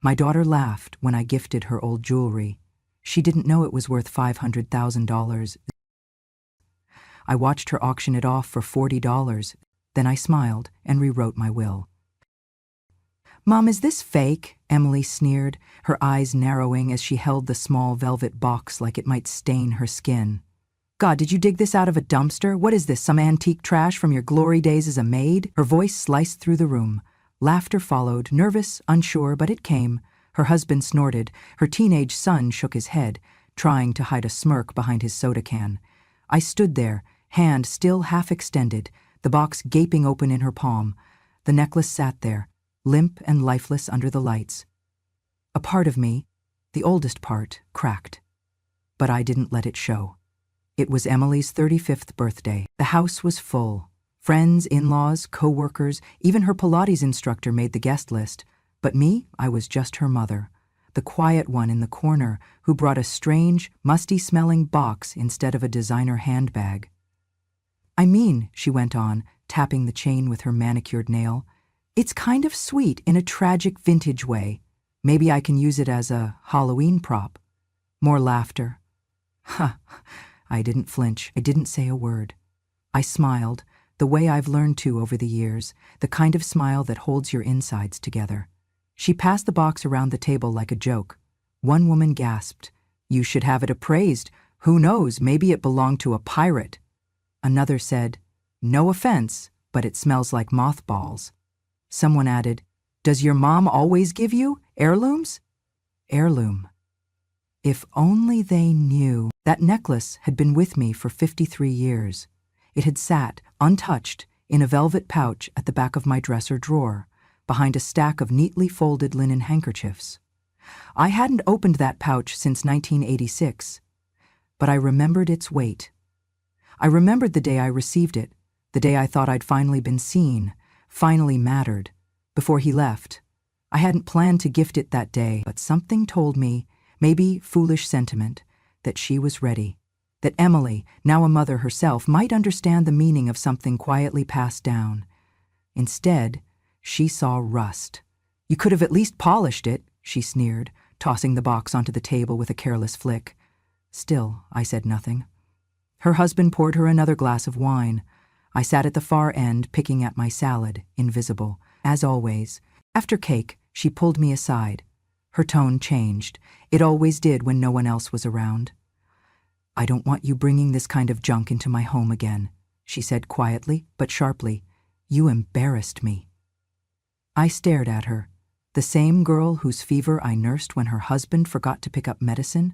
My daughter laughed when I gifted her old jewelry. She didn't know it was worth $500,000. I watched her auction it off for $40. Then I smiled and rewrote my will. "Mom, is this fake?" Emily sneered, her eyes narrowing as she held the small velvet box like it might stain her skin. "God, did you dig this out of a dumpster? What is this, some antique trash from your glory days as a maid?" Her voice sliced through the room. Laughter followed, nervous, unsure, but it came. Her husband snorted. Her teenage son shook his head, trying to hide a smirk behind his soda can. I stood there, hand still half extended, the box gaping open in her palm. The necklace sat there, limp and lifeless under the lights. A part of me, the oldest part, cracked. But I didn't let it show. It was Emily's 35th birthday. The house was full. Friends, in-laws, co-workers, even her Pilates instructor made the guest list. But me, I was just her mother, the quiet one in the corner who brought a strange, musty-smelling box instead of a designer handbag. "I mean," she went on, tapping the chain with her manicured nail, "it's kind of sweet in a tragic vintage way. Maybe I can use it as a Halloween prop." More laughter. "Huh." I didn't flinch. I didn't say a word. I smiled, the way I've learned to over the years, the kind of smile that holds your insides together. She passed the box around the table like a joke. One woman gasped, "You should have it appraised. Who knows, maybe it belonged to a pirate." Another said, "No offense, but it smells like mothballs." Someone added, "Does your mom always give you heirlooms?" Heirloom. If only they knew. That necklace had been with me for 53 years. It had sat, untouched, in a velvet pouch at the back of my dresser drawer, behind a stack of neatly folded linen handkerchiefs. I hadn't opened that pouch since 1986, but I remembered its weight. I remembered the day I received it, the day I thought I'd finally been seen, finally mattered, before he left. I hadn't planned to gift it that day, but something told me, maybe foolish sentiment, that she was ready, that Emily, now a mother herself, might understand the meaning of something quietly passed down. Instead, she saw rust. "You could have at least polished it," she sneered, tossing the box onto the table with a careless flick. Still, I said nothing. Her husband poured her another glass of wine. I sat at the far end, picking at my salad, invisible. As always, after cake, she pulled me aside. Her tone changed. It always did when no one else was around. "I don't want you bringing this kind of junk into my home again," she said quietly but sharply. "You embarrassed me." I stared at her. The same girl whose fever I nursed when her husband forgot to pick up medicine.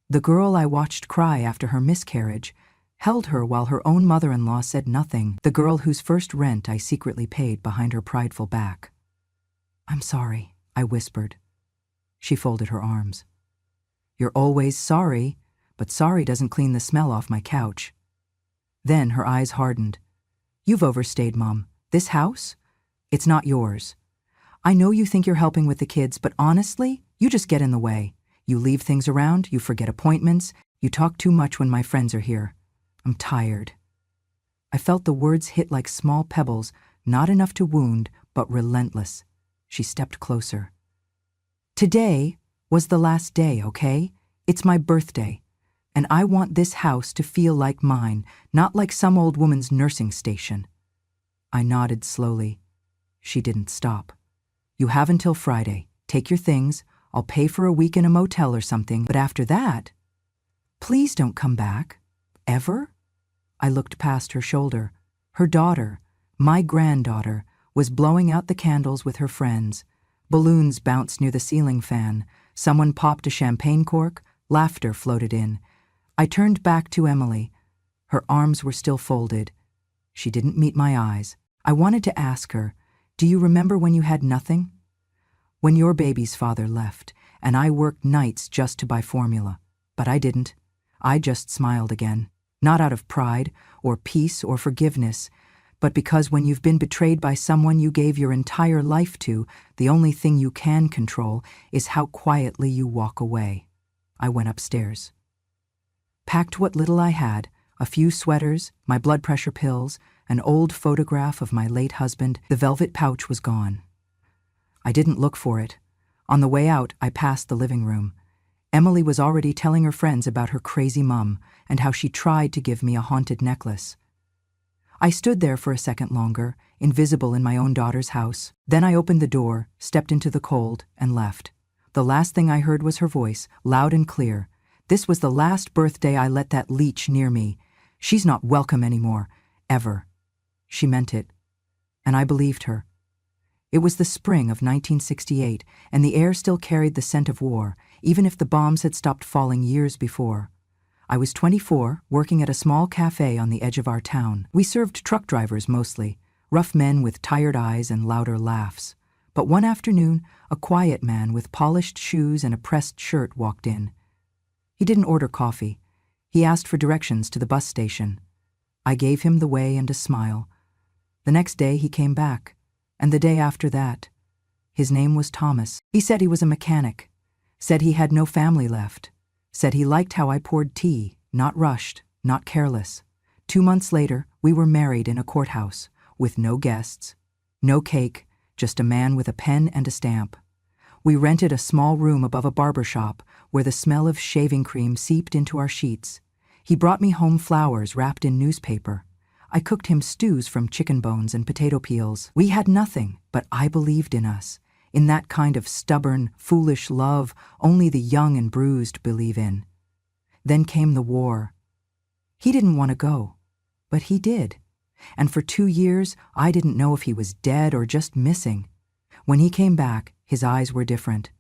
The girl I watched cry after her miscarriage, held her while her own mother-in-law said nothing. The girl whose first rent I secretly paid behind her prideful back. "I'm sorry," I whispered. She folded her arms. "You're always sorry, but sorry doesn't clean the smell off my couch." Then her eyes hardened. "You've overstayed, Mom. This house? It's not yours. I know you think you're helping with the kids, but honestly, you just get in the way. You leave things around, you forget appointments, you talk too much when my friends are here. I'm tired." I felt the words hit like small pebbles, not enough to wound, but relentless. She stepped closer. "Today was the last day, okay? It's my birthday, and I want this house to feel like mine, not like some old woman's nursing station." I nodded slowly. She didn't stop. "You have until Friday. Take your things. I'll pay for a week in a motel or something, but after that, please don't come back. Ever?" I looked past her shoulder. Her daughter, my granddaughter, was blowing out the candles with her friends. Balloons bounced near the ceiling fan. Someone popped a champagne cork. Laughter floated in. I turned back to Emily. Her arms were still folded. She didn't meet my eyes. I wanted to ask her, "Do you remember when you had nothing? When your baby's father left, and I worked nights just to buy formula. But I didn't. I just smiled again. Not out of pride, or peace, or forgiveness, but because when you've been betrayed by someone you gave your entire life to, the only thing you can control is how quietly you walk away." I went upstairs. Packed what little I had, a few sweaters, my blood pressure pills, an old photograph of my late husband. The velvet pouch was gone. I didn't look for it. On the way out, I passed the living room. Emily was already telling her friends about her crazy mum and how she tried to give me a haunted necklace. I stood there for a second longer, invisible in my own daughter's house. Then I opened the door, stepped into the cold, and left. The last thing I heard was her voice, loud and clear. This was the last birthday I let that leech near me. She's not welcome anymore, ever. She meant it. And I believed her. It was the spring of 1968, and the air still carried the scent of war, even if the bombs had stopped falling years before. I was 24, working at a small cafe on the edge of our town. We served truck drivers mostly, rough men with tired eyes and louder laughs. But one afternoon, a quiet man with polished shoes and a pressed shirt walked in. He didn't order coffee. He asked for directions to the bus station. I gave him the way and a smile. The next day he came back, and the day after that. His name was Thomas. He said he was a mechanic, said he had no family left, said he liked how I poured tea, not rushed, not careless. 2 months later, we were married in a courthouse, with no guests, no cake, just a man with a pen and a stamp. We rented a small room above a barber shop where the smell of shaving cream seeped into our sheets. He brought me home flowers wrapped in newspaper. I cooked him stews from chicken bones and potato peels. We had nothing, but I believed in us, in that kind of stubborn, foolish love only the young and bruised believe in. Then came the war. He didn't want to go, but he did. And for 2 years, I didn't know if he was dead or just missing. When he came back, his eyes were different.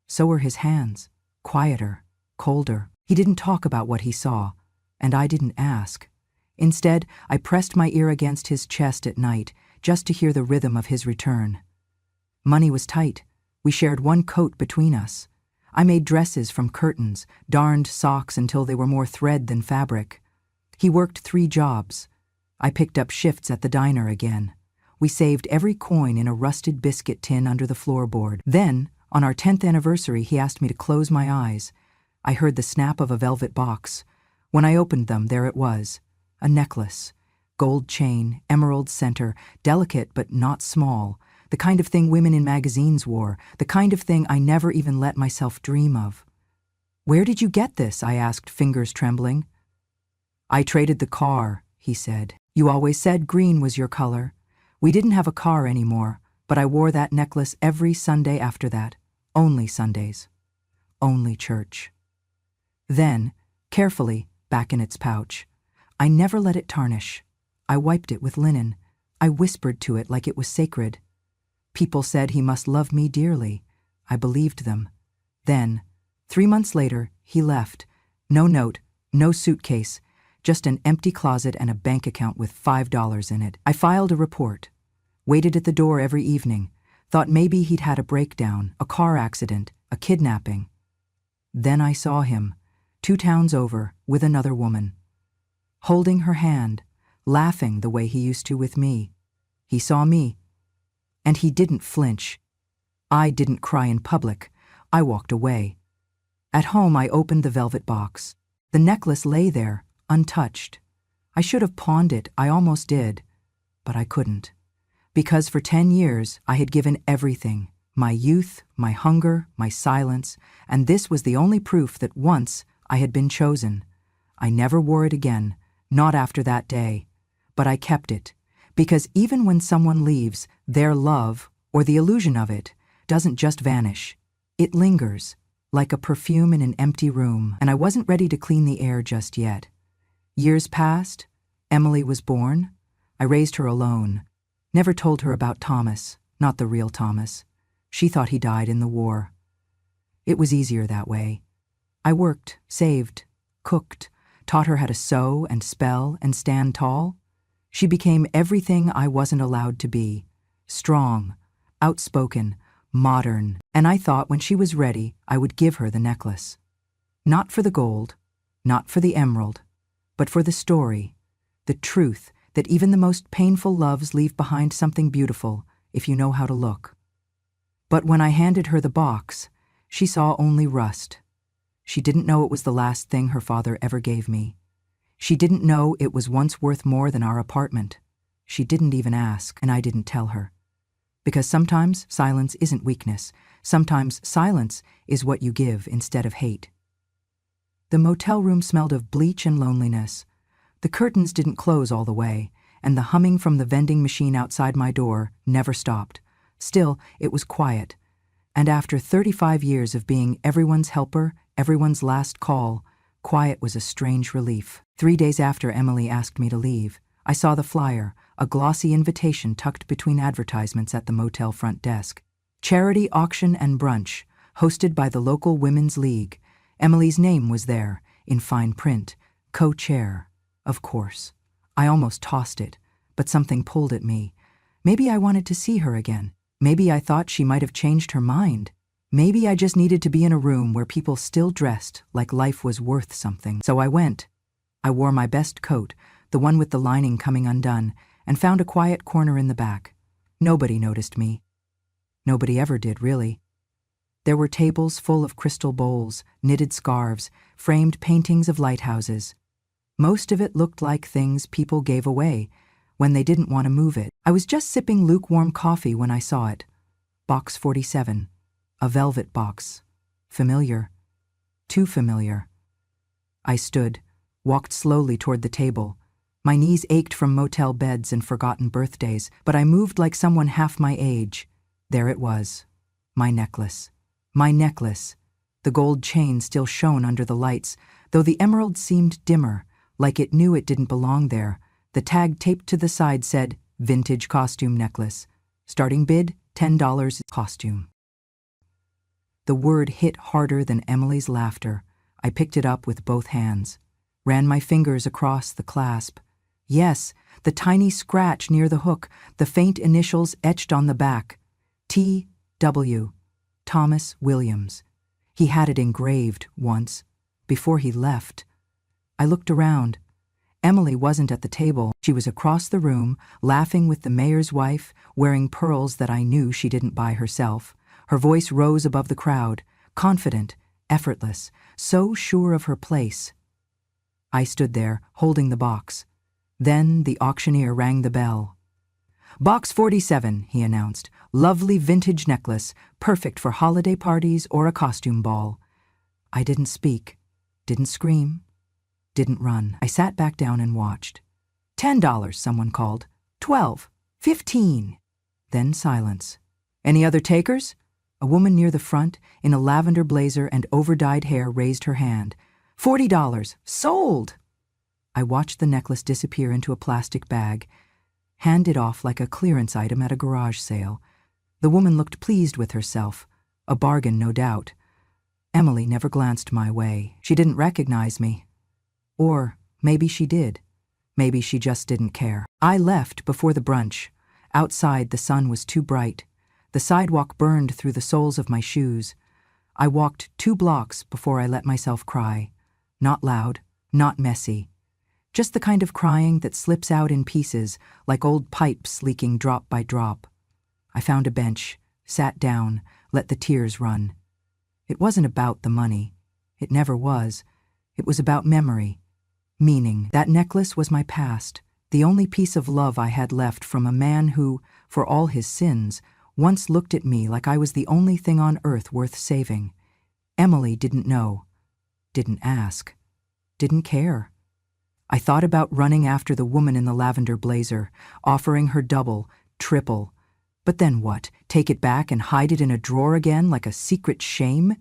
So were his hands, quieter, colder. He didn't talk about what he saw, and I didn't ask. Instead, I pressed my ear against his chest at night, just to hear the rhythm of his return. Money was tight. We shared one coat between us. I made dresses from curtains, darned socks until they were more thread than fabric. He worked 3 jobs. I picked up shifts at the diner again. We saved every coin in a rusted biscuit tin under the floorboard. Then, on our 10th anniversary, he asked me to close my eyes. I heard the snap of a velvet box. When I opened them, there it was. A necklace. Gold chain, emerald center, delicate but not small. The kind of thing women in magazines wore. The kind of thing I never even let myself dream of. "Where did you get this?" I asked, fingers trembling. "I traded the car," he said. "You always said green was your color." We didn't have a car anymore, but I wore that necklace every Sunday after that. Only Sundays. Only church. Then, carefully, back in its pouch. I never let it tarnish. I wiped it with linen. I whispered to it like it was sacred. People said he must love me dearly. I believed them. Then, 3 months later, he left. No note, no suitcase, just an empty closet and a bank account with $5 in it. I filed a report, waited at the door every evening, thought maybe he'd had a breakdown, a car accident, a kidnapping. Then I saw him, 2 towns over, with another woman. Holding her hand, laughing the way he used to with me. He saw me. And he didn't flinch. I didn't cry in public. I walked away. At home, I opened the velvet box. The necklace lay there, untouched. I should have pawned it, I almost did. But I couldn't. Because for 10 years, I had given everything. My youth, my hunger, my silence, and this was the only proof that once I had been chosen. I never wore it again. Not after that day. But I kept it, because even when someone leaves, their love, or the illusion of it, doesn't just vanish. It lingers, like a perfume in an empty room, and I wasn't ready to clean the air just yet. Years passed. Emily was born. I raised her alone. Never told her about Thomas, not the real Thomas. She thought he died in the war. It was easier that way. I worked, saved, cooked, taught her how to sew and spell and stand tall. She became everything I wasn't allowed to be. Strong, outspoken, modern, and I thought when she was ready, I would give her the necklace. Not for the gold, not for the emerald, but for the story, the truth that even the most painful loves leave behind something beautiful if you know how to look. But when I handed her the box, she saw only rust. She didn't know it was the last thing her father ever gave me. She didn't know it was once worth more than our apartment. She didn't even ask, and I didn't tell her. Because sometimes silence isn't weakness. Sometimes silence is what you give instead of hate. The motel room smelled of bleach and loneliness. The curtains didn't close all the way, and the humming from the vending machine outside my door never stopped. Still, it was quiet. And after 35 years of being everyone's helper, everyone's last call, quiet was a strange relief. 3 days after Emily asked me to leave, I saw the flyer, a glossy invitation tucked between advertisements at the motel front desk. Charity auction and brunch, hosted by the local Women's League. Emily's name was there, in fine print, co-chair. Of course. I almost tossed it, but something pulled at me. Maybe I wanted to see her again. Maybe I thought she might have changed her mind. Maybe I just needed to be in a room where people still dressed like life was worth something. So I went. I wore my best coat, the one with the lining coming undone, and found a quiet corner in the back. Nobody noticed me. Nobody ever did, really. There were tables full of crystal bowls, knitted scarves, framed paintings of lighthouses. Most of it looked like things people gave away when they didn't want to move it. I was just sipping lukewarm coffee when I saw it. Box 47. A velvet box. Familiar. Too familiar. I stood, walked slowly toward the table. My knees ached from motel beds and forgotten birthdays, but I moved like someone half my age. There it was. My necklace. My necklace. The gold chain still shone under the lights, though the emerald seemed dimmer, like it knew it didn't belong there. The tag taped to the side said, "Vintage costume necklace. Starting bid, $10 costume." The word hit harder than Emily's laughter. I picked it up with both hands, ran my fingers across the clasp. Yes, the tiny scratch near the hook, the faint initials etched on the back. T.W. Thomas Williams. He had it engraved once, before he left. I looked around. Emily wasn't at the table. She was across the room, laughing with the mayor's wife, wearing pearls that I knew she didn't buy herself. Her voice rose above the crowd, confident, effortless, so sure of her place. I stood there, holding the box. Then the auctioneer rang the bell. "Box 47, he announced. "Lovely vintage necklace, perfect for holiday parties or a costume ball." I didn't speak, didn't scream, didn't run. I sat back down and watched. $10, someone called. 12, 15. Then silence. "Any other takers?" A woman near the front, in a lavender blazer and over-dyed hair, raised her hand. $40, sold! I watched the necklace disappear into a plastic bag, hand it off like a clearance item at a garage sale. The woman looked pleased with herself. A bargain, no doubt. Emily never glanced my way. She didn't recognize me. Or maybe she did. Maybe she just didn't care. I left before the brunch. Outside, the sun was too bright. The sidewalk burned through the soles of my shoes. I walked 2 blocks before I let myself cry. Not loud, not messy. Just the kind of crying that slips out in pieces, like old pipes leaking drop by drop. I found a bench, sat down, let the tears run. It wasn't about the money. It never was. It was about memory, meaning. That necklace was my past, the only piece of love I had left from a man who, for all his sins, once looked at me like I was the only thing on earth worth saving. Emily didn't know, didn't ask, didn't care. I thought about running after the woman in the lavender blazer, offering her double, triple. But then what? Take it back and hide it in a drawer again like a secret shame?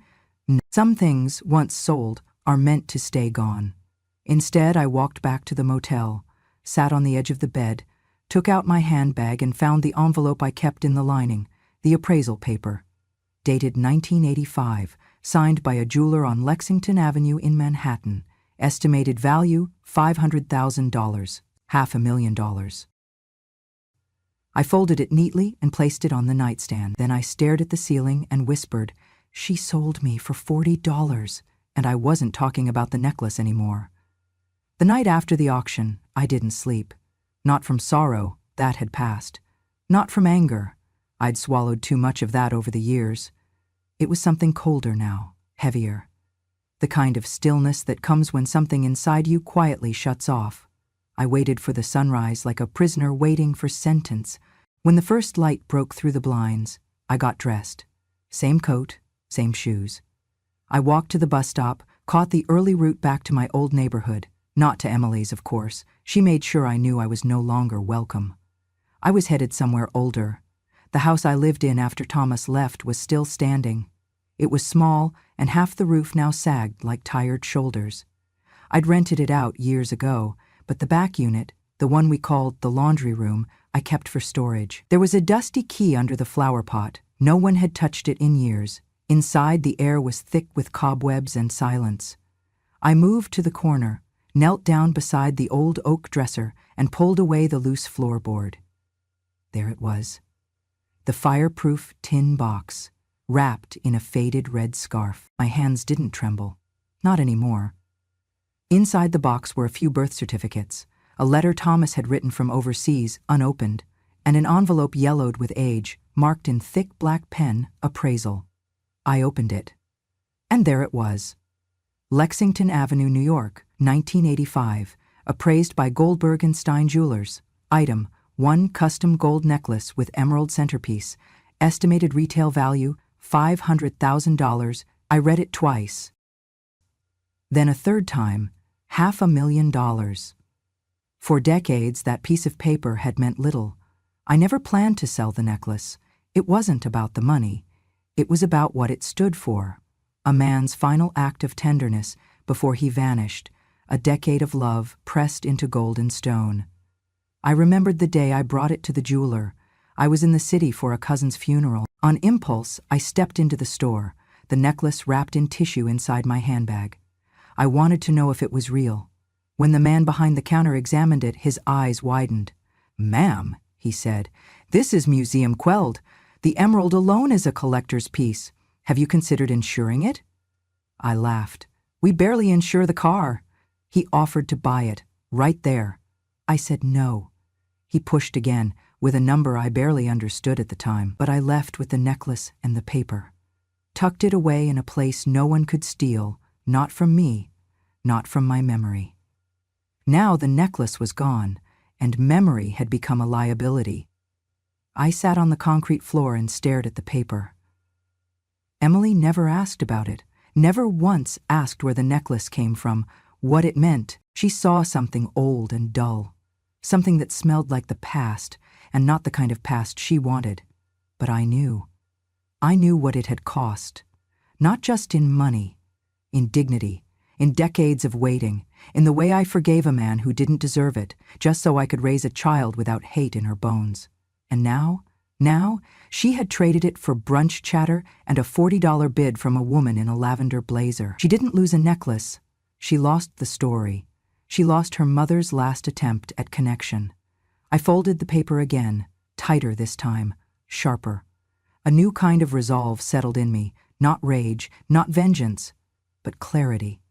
Some things, once sold, are meant to stay gone. Instead, I walked back to the motel, sat on the edge of the bed, took out my handbag and found the envelope I kept in the lining, the appraisal paper. Dated 1985, signed by a jeweler on Lexington Avenue in Manhattan. Estimated value, $500,000, $500,000. I folded it neatly and placed it on the nightstand. Then I stared at the ceiling and whispered, "She sold me for $40, and I wasn't talking about the necklace anymore." The night after the auction, I didn't sleep. Not from sorrow, that had passed. Not from anger. I'd swallowed too much of that over the years. It was something colder now, heavier. The kind of stillness that comes when something inside you quietly shuts off. I waited for the sunrise like a prisoner waiting for sentence. When the first light broke through the blinds, I got dressed. Same coat, same shoes. I walked to the bus stop, caught the early route back to my old neighborhood. Not to Emily's, of course. She made sure I knew I was no longer welcome. I was headed somewhere older. The house I lived in after Thomas left was still standing. It was small, and half the roof now sagged like tired shoulders. I'd rented it out years ago, but the back unit, the one we called the laundry room, I kept for storage. There was a dusty key under the flower pot. No one had touched it in years. Inside, the air was thick with cobwebs and silence. I moved to the corner, knelt down beside the old oak dresser, and pulled away the loose floorboard. There it was. The fireproof tin box, wrapped in a faded red scarf. My hands didn't tremble. Not anymore. Inside the box were a few birth certificates, a letter Thomas had written from overseas, unopened, and an envelope yellowed with age, marked in thick black pen, appraisal. I opened it. And there it was. Lexington Avenue, New York, 1985, appraised by Goldberg & Stein Jewelers. Item, 1 custom gold necklace with emerald centerpiece. Estimated retail value, $500,000. I read it twice. Then a third time, $500,000. For decades, that piece of paper had meant little. I never planned to sell the necklace. It wasn't about the money. It was about what it stood for. A man's final act of tenderness before he vanished, a decade of love pressed into gold and stone. I remembered the day I brought it to the jeweler. I was in the city for a cousin's funeral. On impulse, I stepped into the store, the necklace wrapped in tissue inside my handbag. I wanted to know if it was real. When the man behind the counter examined it, his eyes widened. "Ma'am," he said, "this is museum quelled. The emerald alone is a collector's piece. Have you considered insuring it?" I laughed. "We barely insure the car." He offered to buy it, right there. I said no. He pushed again, with a number I barely understood at the time, but I left with the necklace and the paper. Tucked it away in a place no one could steal, not from me, not from my memory. Now the necklace was gone, and memory had become a liability. I sat on the concrete floor and stared at the paper. Emily never asked about it, never once asked where the necklace came from, what it meant. She saw something old and dull, something that smelled like the past, and not the kind of past she wanted. But I knew. I knew what it had cost, not just in money, in dignity, in decades of waiting, in the way I forgave a man who didn't deserve it, just so I could raise a child without hate in her bones. And now, she had traded it for brunch chatter and a $40 bid from a woman in a lavender blazer. She didn't lose a necklace. She lost the story. She lost her mother's last attempt at connection. I folded the paper again, tighter this time, sharper. A new kind of resolve settled in me, not rage, not vengeance, but clarity.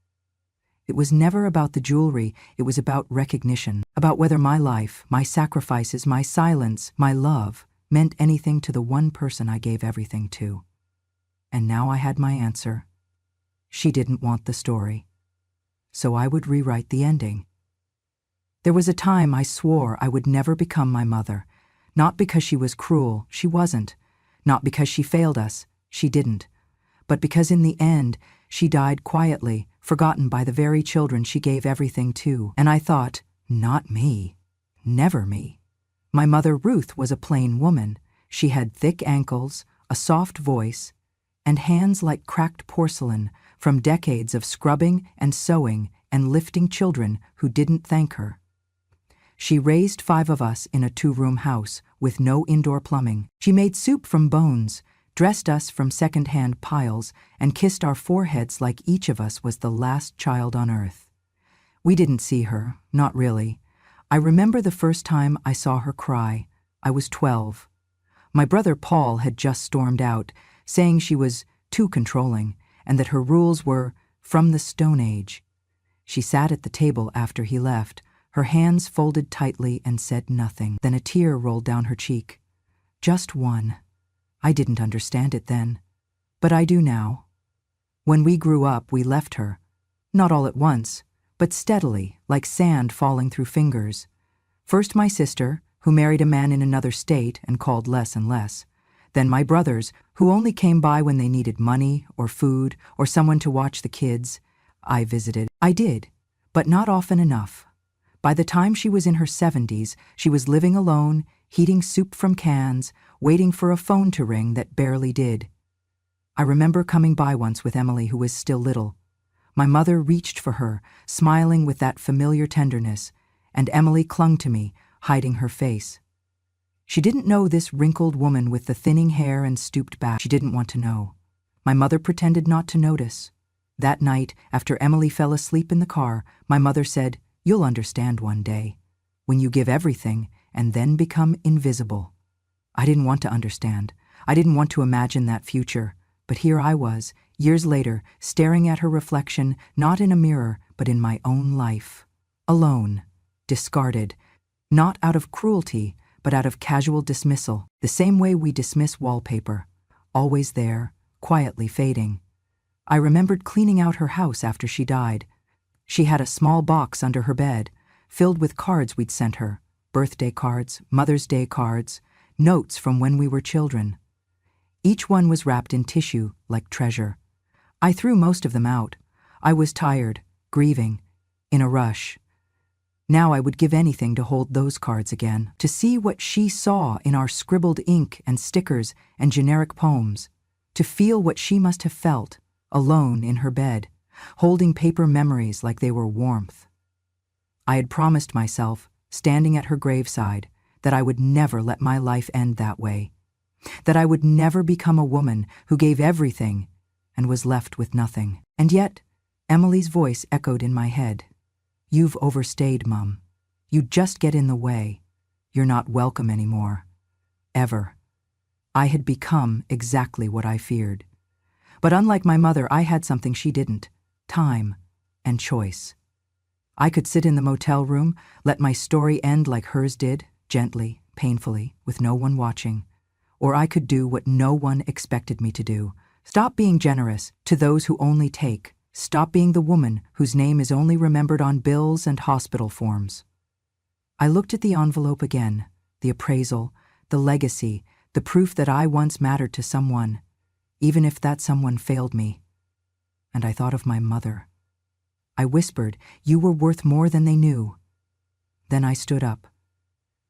It was never about the jewelry, it was about recognition, about whether my life, my sacrifices, my silence, my love, meant anything to the one person I gave everything to. And now I had my answer. She didn't want the story. So I would rewrite the ending. There was a time I swore I would never become my mother, not because she was cruel, she wasn't, not because she failed us, she didn't, but because in the end, she died quietly, forgotten by the very children she gave everything to. And I thought, not me. Never me. My mother Ruth was a plain woman. She had thick ankles, a soft voice, and hands like cracked porcelain from decades of scrubbing and sewing and lifting children who didn't thank her. She raised 5 of us in a 2-room house with no indoor plumbing. She made soup from bones, dressed us from second-hand piles, and kissed our foreheads like each of us was the last child on earth. We didn't see her, not really. I remember the first time I saw her cry. I was 12. My brother Paul had just stormed out, saying she was too controlling, and that her rules were from the Stone Age. She sat at the table after he left, her hands folded tightly, and said nothing. Then a tear rolled down her cheek. Just one. I didn't understand it then, but I do now. When we grew up, we left her. Not all at once, but steadily, like sand falling through fingers. First my sister, who married a man in another state and called less and less. Then my brothers, who only came by when they needed money or food or someone to watch the kids. I visited. I did, but not often enough. By the time she was in her 70s, she was living alone, heating soup from cans, waiting for a phone to ring that barely did. I remember coming by once with Emily, who was still little. My mother reached for her, smiling with that familiar tenderness, and Emily clung to me, hiding her face. She didn't know this wrinkled woman with the thinning hair and stooped back. She didn't want to know. My mother pretended not to notice. That night, after Emily fell asleep in the car, my mother said, "You'll understand one day, when you give everything and then become invisible." I didn't want to understand. I didn't want to imagine that future. But here I was, years later, staring at her reflection, not in a mirror, but in my own life. Alone, discarded, not out of cruelty, but out of casual dismissal, the same way we dismiss wallpaper, always there, quietly fading. I remembered cleaning out her house after she died. She had a small box under her bed, filled with cards we'd sent her, birthday cards, Mother's Day cards, notes from when we were children. Each one was wrapped in tissue, like treasure. I threw most of them out. I was tired, grieving, in a rush. Now I would give anything to hold those cards again, to see what she saw in our scribbled ink and stickers and generic poems, to feel what she must have felt, alone in her bed, holding paper memories like they were warmth. I had promised myself, standing at her graveside, that I would never let my life end that way, that I would never become a woman who gave everything and was left with nothing. And yet, Emily's voice echoed in my head. "You've overstayed, Mum. You just get in the way. You're not welcome anymore. Ever." I had become exactly what I feared. But unlike my mother, I had something she didn't: time and choice. I could sit in the motel room, let my story end like hers did, gently, painfully, with no one watching. Or I could do what no one expected me to do. Stop being generous to those who only take. Stop being the woman whose name is only remembered on bills and hospital forms. I looked at the envelope again, the appraisal, the legacy, the proof that I once mattered to someone, even if that someone failed me. And I thought of my mother. I whispered, "You were worth more than they knew." Then I stood up.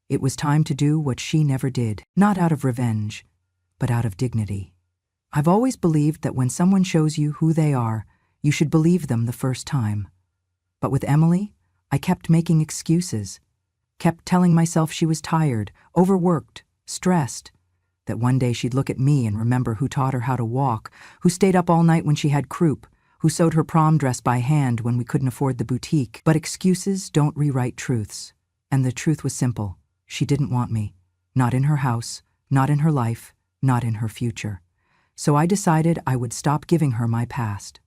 It was time to do what she never did, not out of revenge, but out of dignity. I've always believed that when someone shows you who they are, you should believe them the first time. But with Emily, I kept making excuses, kept telling myself she was tired, overworked, stressed, that one day she'd look at me and remember who taught her how to walk, who stayed up all night when she had croup, who sewed her prom dress by hand when we couldn't afford the boutique. But excuses don't rewrite truths. And the truth was simple. She didn't want me. Not in her house, not in her life, not in her future. So I decided I would stop giving her my past.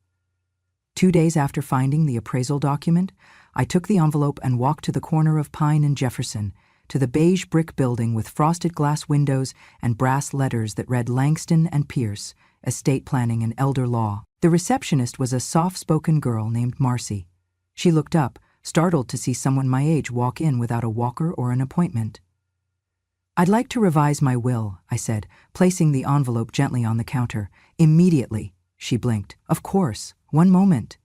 2 days after finding the appraisal document, I took the envelope and walked to the corner of Pine and Jefferson, to the beige brick building with frosted glass windows and brass letters that read Langston and Pierce, Estate Planning and Elder Law. The receptionist was a soft-spoken girl named Marcy. She looked up, startled to see someone my age walk in without a walker or an appointment. "I'd like to revise my will," I said, placing the envelope gently on the counter. "Immediately," she blinked. "Of course. One moment."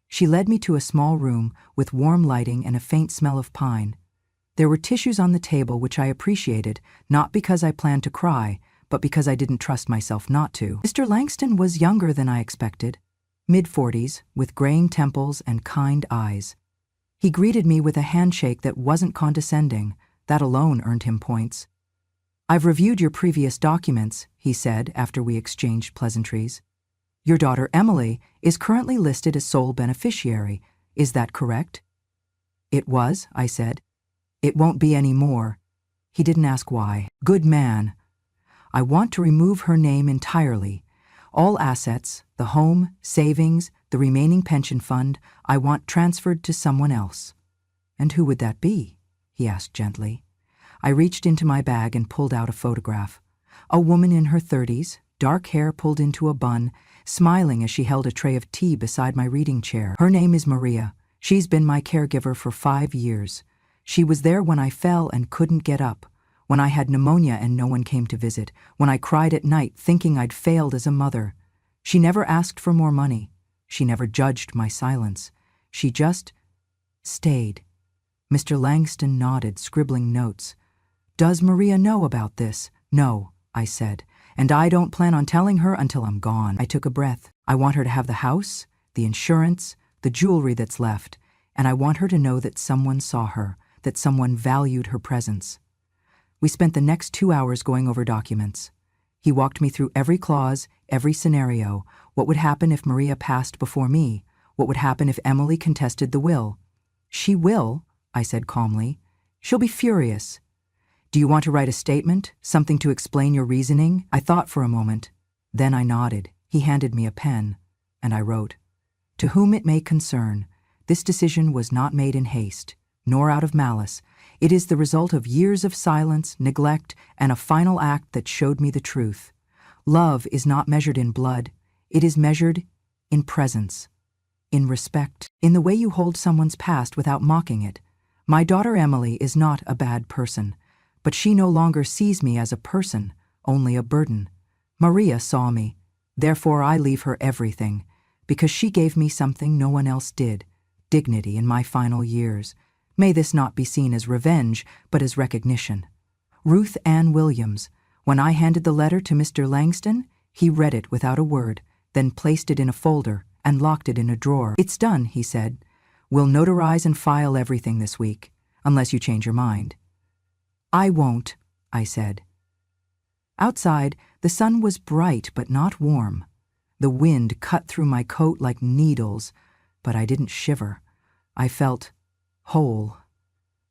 She led me to a small room with warm lighting and a faint smell of pine. There were tissues on the table, which I appreciated, not because I planned to cry, but because I didn't trust myself not to. Mr. Langston was younger than I expected, mid-40s, with graying temples and kind eyes. He greeted me with a handshake that wasn't condescending. That alone earned him points. "I've reviewed your previous documents," he said after we exchanged pleasantries. "Your daughter Emily is currently listed as sole beneficiary. Is that correct?" "It was," I said. "It won't be any more." He didn't ask why. "Good man. I want to remove her name entirely. All assets, the home, savings, the remaining pension fund, I want transferred to someone else." "And who would that be?" he asked gently. I reached into my bag and pulled out a photograph. A woman in her 30s, dark hair pulled into a bun, smiling as she held a tray of tea beside my reading chair. "Her name is Maria. She's been my caregiver for 5 years. She was there when I fell and couldn't get up, when I had pneumonia and no one came to visit, when I cried at night thinking I'd failed as a mother. She never asked for more money. She never judged my silence. She just stayed. Mr. Langston nodded, scribbling notes. "Does Maria know about this?" "No," I said, "and I don't plan on telling her until I'm gone." I took a breath. I want her to have the house, the insurance, the jewelry that's left, and I want her to know that someone saw her, that someone valued her presence. We spent the next 2 hours going over documents. He walked me through every clause, every scenario. What would happen if Maria passed before me? What would happen if Emily contested the will? "She will," I said calmly. "She'll be furious. Do you want to write a statement, something to explain your reasoning?" I thought for a moment. Then I nodded. He handed me a pen, and I wrote, "To whom it may concern, this decision was not made in haste, nor out of malice. It is the result of years of silence, neglect, and a final act that showed me the truth. Love is not measured in blood. It is measured in presence, in respect, in the way you hold someone's past without mocking it. My daughter Emily is not a bad person, but she no longer sees me as a person, only a burden. Maria saw me. Therefore I leave her everything, because she gave me something no one else did, dignity in my final years. May this not be seen as revenge, but as recognition. Ruth Ann Williams. When I handed the letter to Mr. Langston, he read it without a word, then placed it in a folder and locked it in a drawer. "It's done," he said. "We'll notarize and file everything this week, unless you change your mind." "I won't," I said. Outside, the sun was bright but not warm. The wind cut through my coat like needles, but I didn't shiver. I felt whole.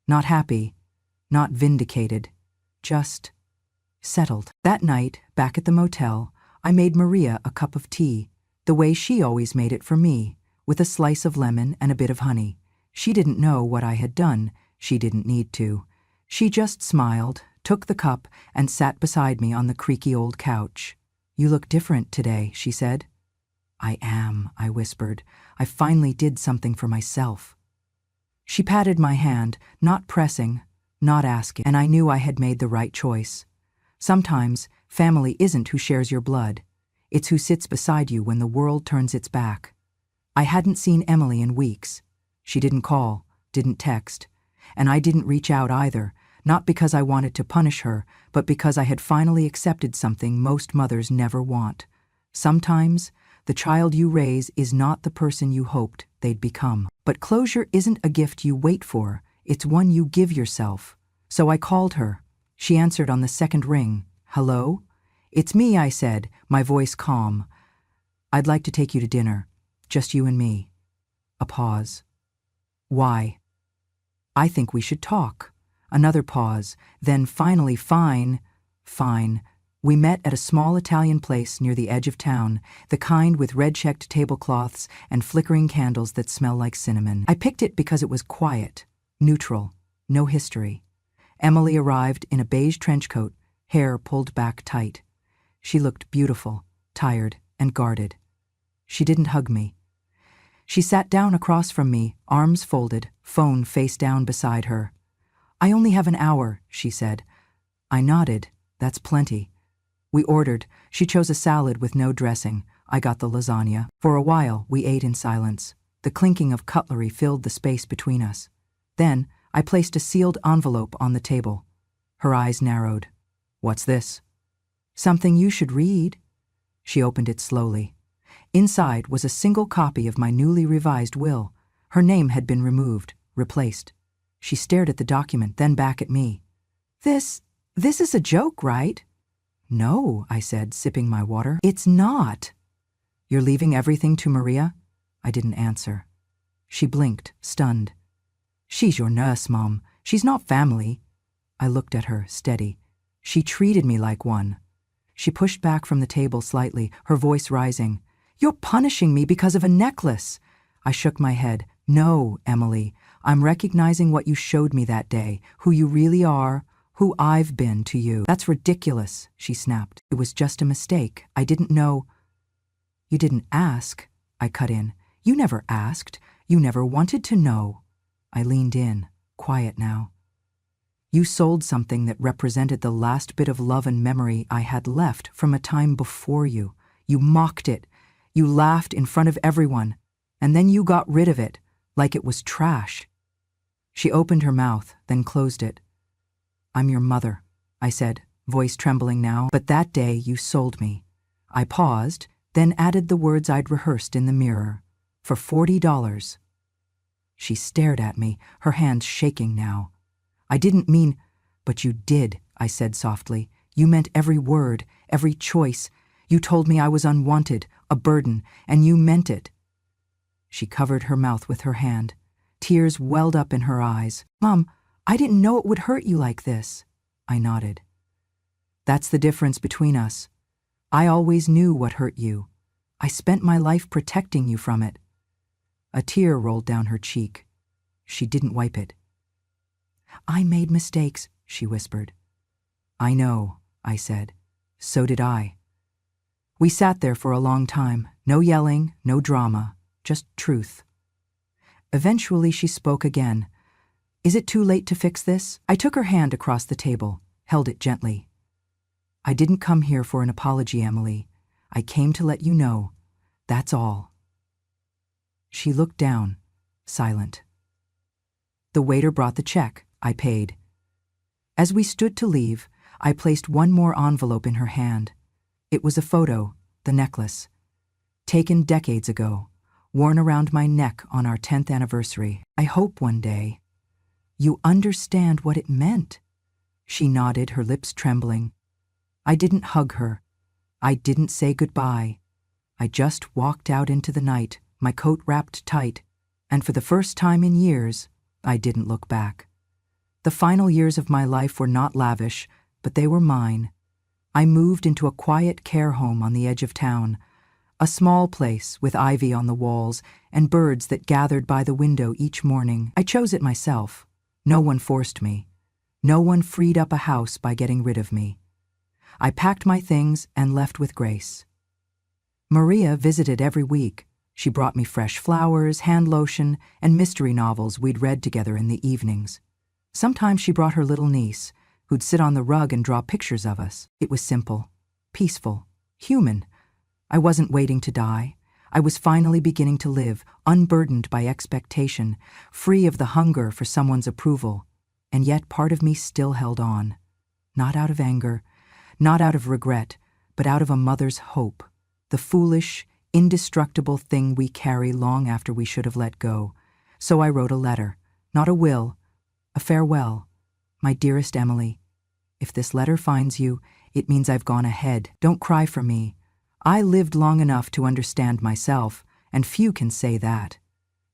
Not happy, not vindicated, just settled. That night, back at the motel, I made Maria a cup of tea, the way she always made it for me, with a slice of lemon and a bit of honey. She didn't know what I had done. She didn't need to. She just smiled, took the cup, and sat beside me on the creaky old couch. "You look different today," she said. "I am," I whispered. "I finally did something for myself." She patted my hand, not pressing, not asking, and I knew I had made the right choice. Sometimes, family isn't who shares your blood. It's who sits beside you when the world turns its back. I hadn't seen Emily in weeks. She didn't call, didn't text, and I didn't reach out either, not because I wanted to punish her, but because I had finally accepted something most mothers never want. Sometimes, the child you raise is not the person you hoped they'd become. But closure isn't a gift you wait for, it's one you give yourself. So I called her. She answered on the second ring. "Hello?" "It's me," I said, my voice calm. "I'd like to take you to dinner, just you and me." A pause. "Why?" "I think we should talk." Another pause, then finally, "Fine." We met at a small Italian place near the edge of town, the kind with red-checked tablecloths and flickering candles that smell like cinnamon. I picked it because it was quiet, neutral, no history. Emily arrived in a beige trench coat, hair pulled back tight. She looked beautiful, tired, and guarded. She didn't hug me. She sat down across from me, arms folded, phone face down beside her. "I only have an hour," she said. I nodded. "That's plenty." We ordered. She chose a salad with no dressing. I got the lasagna. For a while, we ate in silence. The clinking of cutlery filled the space between us. Then, I placed a sealed envelope on the table. Her eyes narrowed. "What's this?" "Something you should read." She opened it slowly. Inside was a single copy of my newly revised will. Her name had been removed, replaced. She stared at the document, then back at me. This is a joke, right?" "No," I said, sipping my water. "It's not." "You're leaving everything to Maria?" I didn't answer. She blinked, stunned. "She's your nurse, Mom. She's not family." I looked at her, steady. "She treated me like one." She pushed back from the table slightly, her voice rising. "You're punishing me because of a necklace." I shook my head. "No, Emily. I'm recognizing what you showed me that day, who you really are, who I've been to you." "That's ridiculous," she snapped. "It was just a mistake. I didn't know." "You didn't ask," I cut in. "You never asked. You never wanted to know." I leaned in. quiet now. You sold something that represented the last bit of love and memory I had left from a time before you. You mocked it. You laughed in front of everyone. And then you got rid of it, like it was trash. She opened her mouth, then closed it. I'm your mother, I said, voice trembling now. But that day you sold me. I paused, then added the words I'd rehearsed in the mirror. For $40. She stared at me, her hands shaking now. I didn't mean, but you did, I said softly. You meant every word, every choice. You told me I was unwanted, a burden, and you meant it. She covered her mouth with her hand. Tears welled up in her eyes. Mom, I didn't know it would hurt you like this. I nodded. That's the difference between us. I always knew what hurt you. I spent my life protecting you from it. A tear rolled down her cheek. She didn't wipe it. I made mistakes, she whispered. I know, I said. So did I. We sat there for a long time. No yelling, no drama. Just truth. Eventually she spoke again. Is it too late to fix this? I took her hand across the table, held it gently. I didn't come here for an apology, Emily. I came to let you know. That's all. She looked down, silent. The waiter brought the check. I paid. As we stood to leave, I placed one more envelope in her hand. It was a photo, the necklace, taken decades ago, worn around my neck on our 10th anniversary. I hope one day you understand what it meant. She nodded, her lips trembling. I didn't hug her. I didn't say goodbye. I just walked out into the night, my coat wrapped tight, and for the first time in years, I didn't look back. The final years of my life were not lavish, but they were mine. I moved into a quiet care home on the edge of town, a small place with ivy on the walls and birds that gathered by the window each morning. I chose it myself. No one forced me. No one freed up a house by getting rid of me. I packed my things and left with grace. Maria visited every week. She brought me fresh flowers, hand lotion, and mystery novels we'd read together in the evenings. Sometimes she brought her little niece, who'd sit on the rug and draw pictures of us. It was simple, peaceful, human. I wasn't waiting to die. I was finally beginning to live, unburdened by expectation, free of the hunger for someone's approval. And yet part of me still held on. Not out of anger, not out of regret, but out of a mother's hope. The foolish, indestructible thing we carry long after we should have let go. So I wrote a letter, not a will, a farewell. My dearest Emily, if this letter finds you, it means I've gone ahead. Don't cry for me. I lived long enough to understand myself, and few can say that.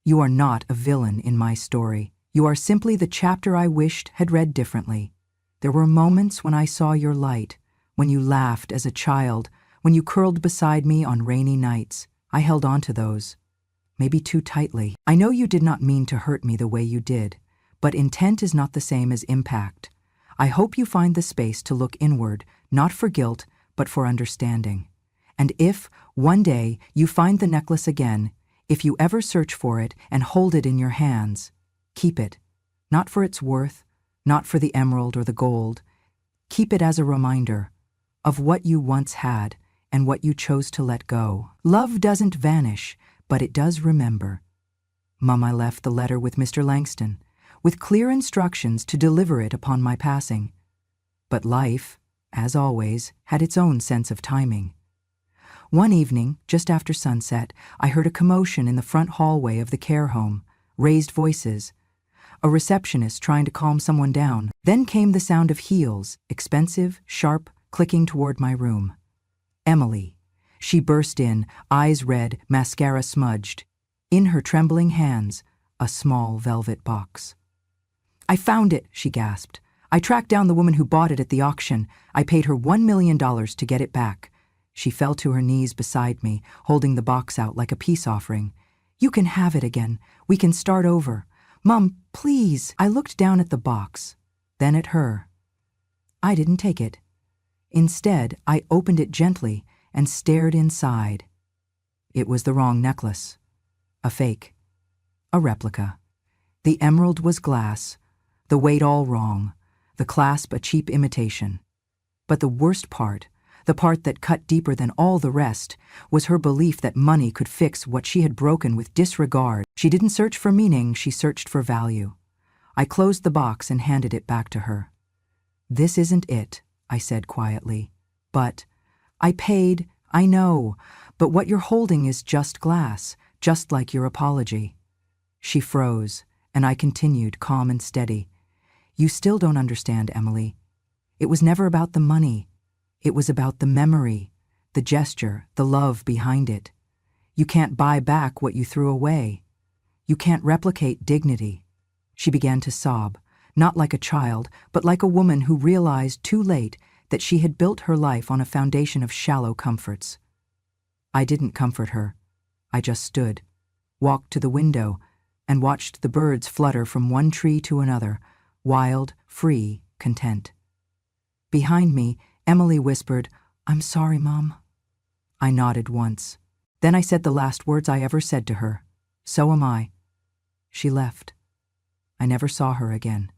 You are not a villain in my story. You are simply the chapter I wished had read differently. There were moments when I saw your light, when you laughed as a child, when you curled beside me on rainy nights. I held on to those, maybe too tightly. I know you did not mean to hurt me the way you did, but intent is not the same as impact. I hope you find the space to look inward, not for guilt, but for understanding. And if, one day, you find the necklace again, if you ever search for it and hold it in your hands, keep it, not for its worth, not for the emerald or the gold. Keep it as a reminder of what you once had and what you chose to let go. Love doesn't vanish, but it does remember. Mum, I left the letter with Mr. Langston, with clear instructions to deliver it upon my passing. But life, as always, had its own sense of timing. One evening, just after sunset, I heard a commotion in the front hallway of the care home, raised voices, a receptionist trying to calm someone down. Then came the sound of heels, expensive, sharp, clicking toward my room. Emily. She burst in, eyes red, mascara smudged. In her trembling hands, a small velvet box. I found it, she gasped. I tracked down the woman who bought it at the auction. I paid her $1 million to get it back. She fell to her knees beside me, holding the box out like a peace offering. You can have it again. We can start over. Mum, please. I looked down at the box, then at her. I didn't take it. Instead, I opened it gently and stared inside. It was the wrong necklace. A fake. A replica. The emerald was glass, The weight all wrong, the clasp a cheap imitation. But the worst part, the part that cut deeper than all the rest, was her belief that money could fix what she had broken with disregard. She didn't search for meaning, she searched for value. I closed the box and handed it back to her. "This isn't it," I said quietly. "But I paid, I know, but what you're holding is just glass, just like your apology." She froze, and I continued, calm and steady. "You still don't understand, Emily. It was never about the money. It was about the memory, the gesture, the love behind it. You can't buy back what you threw away. You can't replicate dignity." She began to sob, not like a child, but like a woman who realized too late that she had built her life on a foundation of shallow comforts. I didn't comfort her. I just stood, walked to the window, and watched the birds flutter from one tree to another, wild, free, content. Behind me, Emily whispered, "I'm sorry, Mom." I nodded once. Then I said the last words I ever said to her. "So am I." She left. I never saw her again.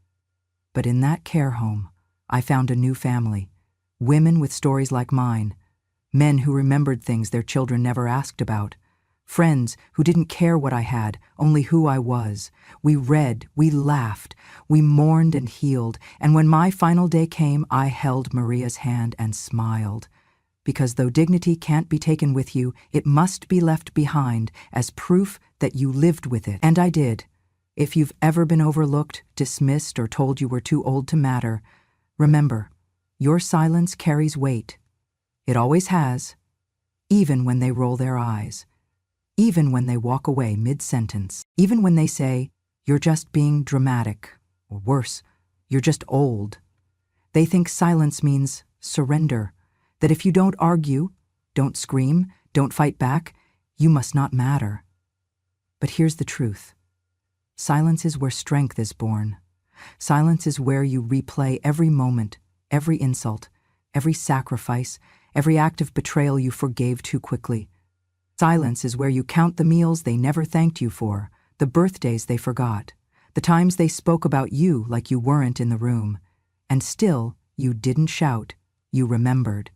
But in that care home, I found a new family. Women with stories like mine. Men who remembered things their children never asked about. Friends who didn't care what I had, only who I was. We read, we laughed, we mourned and healed, and when my final day came, I held Maria's hand and smiled. Because though dignity can't be taken with you, it must be left behind as proof that you lived with it. And I did. If you've ever been overlooked, dismissed, or told you were too old to matter, remember, your silence carries weight. It always has, even when they roll their eyes. Even when they walk away mid-sentence, even when they say, "You're just being dramatic," or worse, "You're just old." They think silence means surrender, that if you don't argue, don't scream, don't fight back, you must not matter. But here's the truth. Silence is where strength is born. Silence is where you replay every moment, every insult, every sacrifice, every act of betrayal you forgave too quickly. Silence is where you count the meals they never thanked you for, the birthdays they forgot, the times they spoke about you like you weren't in the room. And still, you didn't shout, you remembered.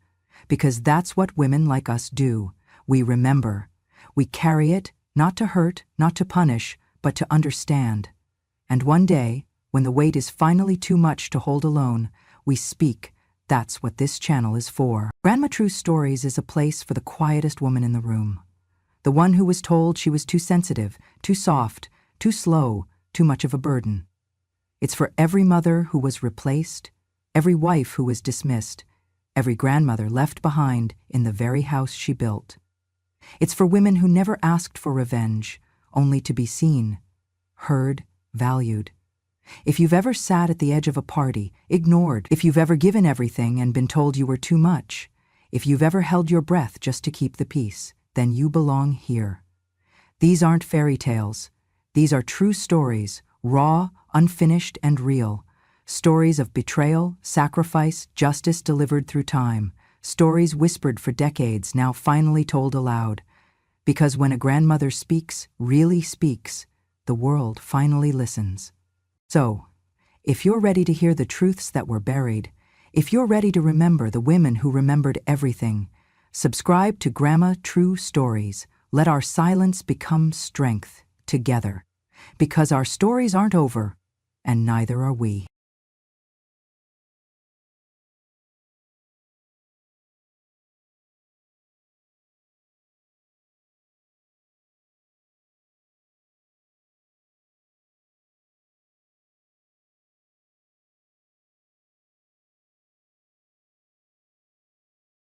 Because that's what women like us do. We remember. We carry it, not to hurt, not to punish, but to understand. And one day, when the weight is finally too much to hold alone, we speak. That's what this channel is for. Grandma True Stories is a place for the quietest woman in the room. The one who was told she was too sensitive, too soft, too slow, too much of a burden. It's for every mother who was replaced, every wife who was dismissed, every grandmother left behind in the very house she built. It's for women who never asked for revenge, only to be seen, heard, valued. If you've ever sat at the edge of a party, ignored, if you've ever given everything and been told you were too much, if you've ever held your breath just to keep the peace, then you belong here. These aren't fairy tales. These are true stories, raw, unfinished, and real. Stories of betrayal, sacrifice, justice delivered through time. Stories whispered for decades, now finally told aloud. Because when a grandmother speaks, really speaks, the world finally listens. So, if you're ready to hear the truths that were buried, if you're ready to remember the women who remembered everything, subscribe to Grandma True Stories. Let our silence become strength together. Because our stories aren't over, and neither are we.